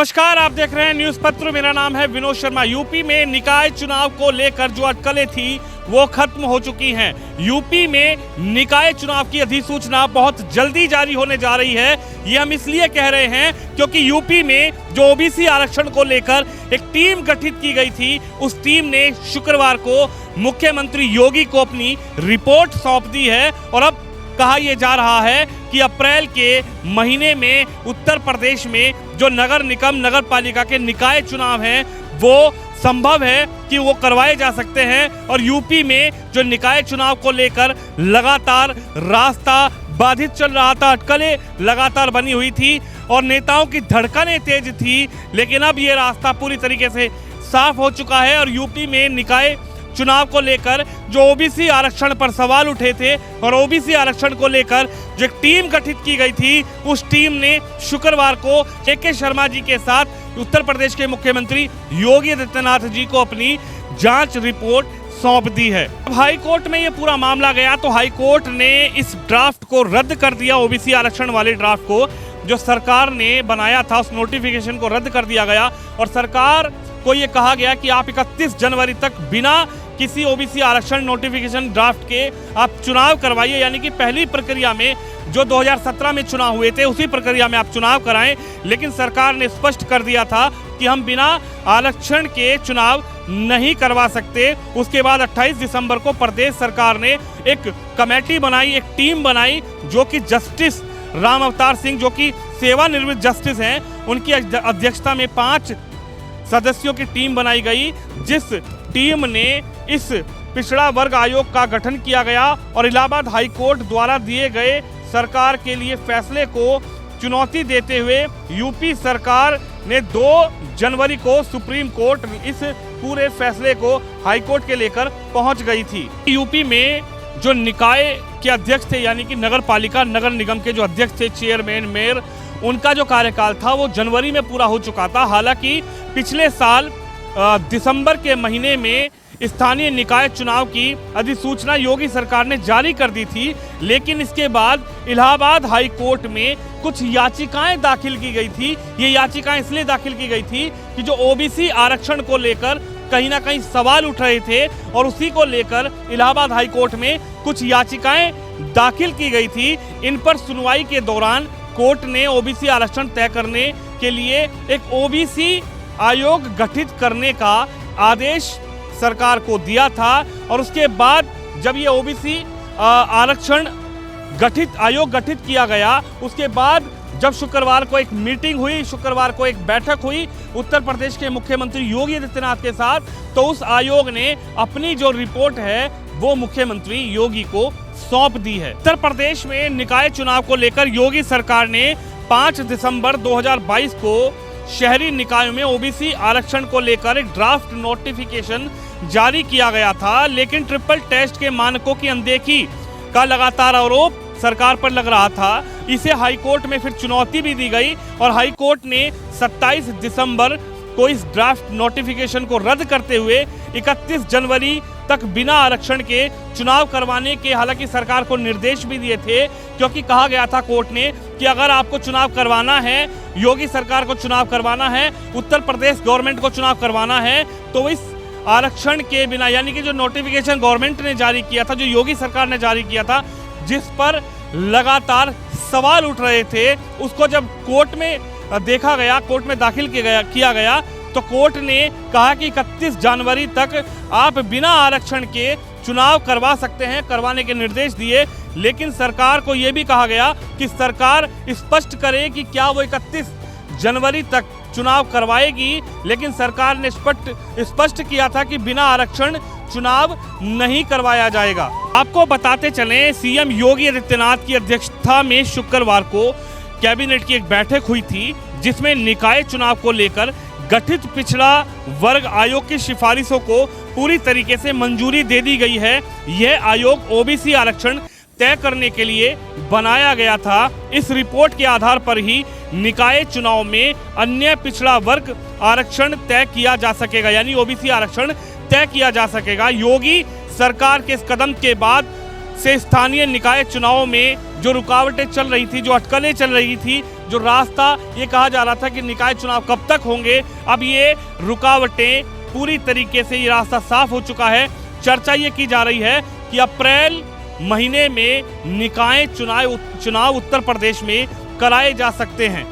नमस्कार, आप देख रहे हैं न्यूज पत्र। मेरा नाम है विनोद शर्मा। यूपी में निकाय चुनाव को लेकर जो अटकलें थी वो खत्म हो चुकी हैं। यूपी में निकाय चुनाव की अधिसूचना बहुत जल्दी जारी होने जा रही है। ये हम इसलिए कह रहे हैं क्योंकि यूपी में जो ओबीसी आरक्षण को लेकर एक टीम गठित की गई थी, उस टीम ने शुक्रवार को मुख्यमंत्री योगी को अपनी रिपोर्ट सौंप दी है। और अब कहा यह जा रहा है कि अप्रैल के महीने में उत्तर प्रदेश में जो नगर निगम नगर पालिका के निकाय चुनाव हैं वो संभव है कि वो करवाए जा सकते हैं। और यूपी में जो निकाय चुनाव को लेकर लगातार रास्ता बाधित चल रहा था, अटकलें लगातार बनी हुई थी और नेताओं की धड़कनें तेज थी, लेकिन अब ये रास्ता पूरी तरीके से साफ हो चुका है। और यूपी में निकाय चुनाव को लेकर जो ओबीसी आरक्षण पर सवाल उठे थे और ओबीसी आरक्षण को लेकर जो एक टीम गठित की गई थी, उस टीम ने शुक्रवार को के शर्मा जी के साथ उत्तर प्रदेश के मुख्यमंत्री योगी आदित्यनाथ जी को अपनी जांच रिपोर्ट सौंप दी है। अब हाई कोर्ट में ये पूरा मामला गया तो हाई कोर्ट ने इस ड्राफ्ट को रद्द कर दिया। ओबीसी आरक्षण वाले ड्राफ्ट को जो सरकार ने बनाया था, उस नोटिफिकेशन को रद्द कर दिया गया और सरकार को ये कहा गया कि आप 31 जनवरी तक बिना किसी ओबीसी आरक्षण नोटिफिकेशन ड्राफ्ट के आप चुनाव करवाइए। यानी कि पहली प्रक्रिया में जो 2017 में चुनाव हुए थे उसी प्रक्रिया में आप चुनाव कराएं। लेकिन सरकार ने स्पष्ट कर दिया था कि हम बिना आरक्षण के चुनाव नहीं करवा सकते। उसके बाद 28 दिसंबर को प्रदेश सरकार ने एक कमेटी बनाई, एक टीम बनाई, जो कि जस्टिस राम अवतार सिंह, जो कि सेवानिवृत्त जस्टिस हैं, उनकी अध्यक्षता में 5 सदस्यों की टीम बनाई गई, जिस टीम ने इस पिछड़ा वर्ग आयोग का गठन किया गया और इलाहाबाद हाई कोर्ट द्वारा दिए गए सरकार के लिए फैसले को चुनौती देते हुए यूपी सरकार ने 2 जनवरी को सुप्रीम कोर्ट इस पूरे फैसले को हाई कोर्ट के लेकर पहुंच गई थी। यूपी में जो निकाय के अध्यक्ष थे, यानी कि नगर पालिका नगर निगम के जो अध्यक्ष थे, चेयरमैन, मेयर, उनका जो कार्यकाल था वो जनवरी में पूरा हो चुका था। हालांकि पिछले साल दिसंबर के महीने में स्थानीय निकाय चुनाव की अधिसूचना योगी सरकार ने जारी कर दी थी, लेकिन इसके बाद इलाहाबाद हाई कोर्ट में कुछ याचिकाएं दाखिल की गई थी। ये याचिकाएं इसलिए दाखिल की गई थी कि जो ओबीसी आरक्षण को लेकर कहीं ना कहीं सवाल उठ रहे थे और उसी को लेकर इलाहाबाद हाई कोर्ट में कुछ याचिकाएं दाखिल की गई थी। इन पर सुनवाई के दौरान कोर्ट ने ओबीसी आरक्षण तय करने के लिए एक ओबीसी आयोग गठित करने का आदेश सरकार को दिया था। और उसके बाद जब ये ओबीसी आरक्षण आयोग गठित किया गया, उसके बाद जब शुक्रवार को एक मीटिंग हुई, शुक्रवार को एक बैठक हुई उत्तर प्रदेश के मुख्यमंत्री योगी आदित्यनाथ के साथ, तो उस आयोग ने अपनी जो रिपोर्ट है वो मुख्यमंत्री योगी को सौंप दी है। उत्तर प्रदेश में निकाय चुनाव को लेकर योगी सरकार ने 5 दिसंबर 2022 को शहरी निकायों में ओबीसी आरक्षण को लेकर एक ड्राफ्ट नोटिफिकेशन जारी किया गया था, लेकिन ट्रिपल टेस्ट के मानकों की अनदेखी का लगातार आरोप सरकार पर लग रहा था। इसे हाई कोर्ट में फिर चुनौती भी दी गई और हाई कोर्ट ने 27 दिसंबर को इस ड्राफ्ट नोटिफिकेशन को रद्द करते हुए 31 जनवरी तक बिना आरक्षण के चुनाव करवाने के हालांकि सरकार को निर्देश भी दिए थे, क्योंकि कहा गया था कोर्ट ने कि अगर आपको चुनाव करवाना है, योगी सरकार को चुनाव करवाना है, उत्तर प्रदेश गवर्नमेंट को चुनाव करवाना है, तो इस आरक्षण के बिना, यानी कि जो नोटिफिकेशन गवर्नमेंट ने जारी किया था, जो योगी सरकार ने जारी किया था, जिस पर लगातार सवाल उठ रहे थे, उसको जब कोर्ट में देखा गया, कोर्ट में दाखिल किया गया, तो कोर्ट ने कहा कि 31 जनवरी तक आप बिना आरक्षण के चुनाव करवा सकते हैं, करवाने के निर्देश दिए। लेकिन सरकार को यह भी कहा गया कि सरकार स्पष्ट करे कि क्या वो 31 जनवरी तक चुनाव करवाएगी। लेकिन सरकार ने स्पष्ट किया था कि बिना आरक्षण चुनाव नहीं करवाया जाएगा। आपको बताते चलें, सीएम योगी आदित्यनाथ की अध्यक्षता में शुक्रवार को कैबिनेट की एक बैठक हुई थी, जिसमें निकाय चुनाव को लेकर गठित पिछड़ा वर्ग आयोग की सिफारिशों को पूरी तरीके से मंजूरी दे दी गई है। यह आयोग ओबीसी आरक्षण तय करने के लिए बनाया गया था। इस रिपोर्ट के आधार पर ही निकाय चुनाव में अन्य पिछड़ा वर्ग आरक्षण तय किया जा सकेगा, यानी ओबीसी आरक्षण तय किया जा सकेगा। योगी सरकार के इस कदम के बाद से स्थानीय निकाय चुनावों में जो रुकावटें चल रही थी, जो अटकलें चल रही थी, जो रास्ता ये कहा जा रहा था कि निकाय चुनाव कब तक होंगे, अब ये रुकावटें पूरी तरीके से ये रास्ता साफ हो चुका है। चर्चा ये की जा रही है कि अप्रैल महीने में निकाय चुनाव उत्तर प्रदेश में कराए जा सकते हैं।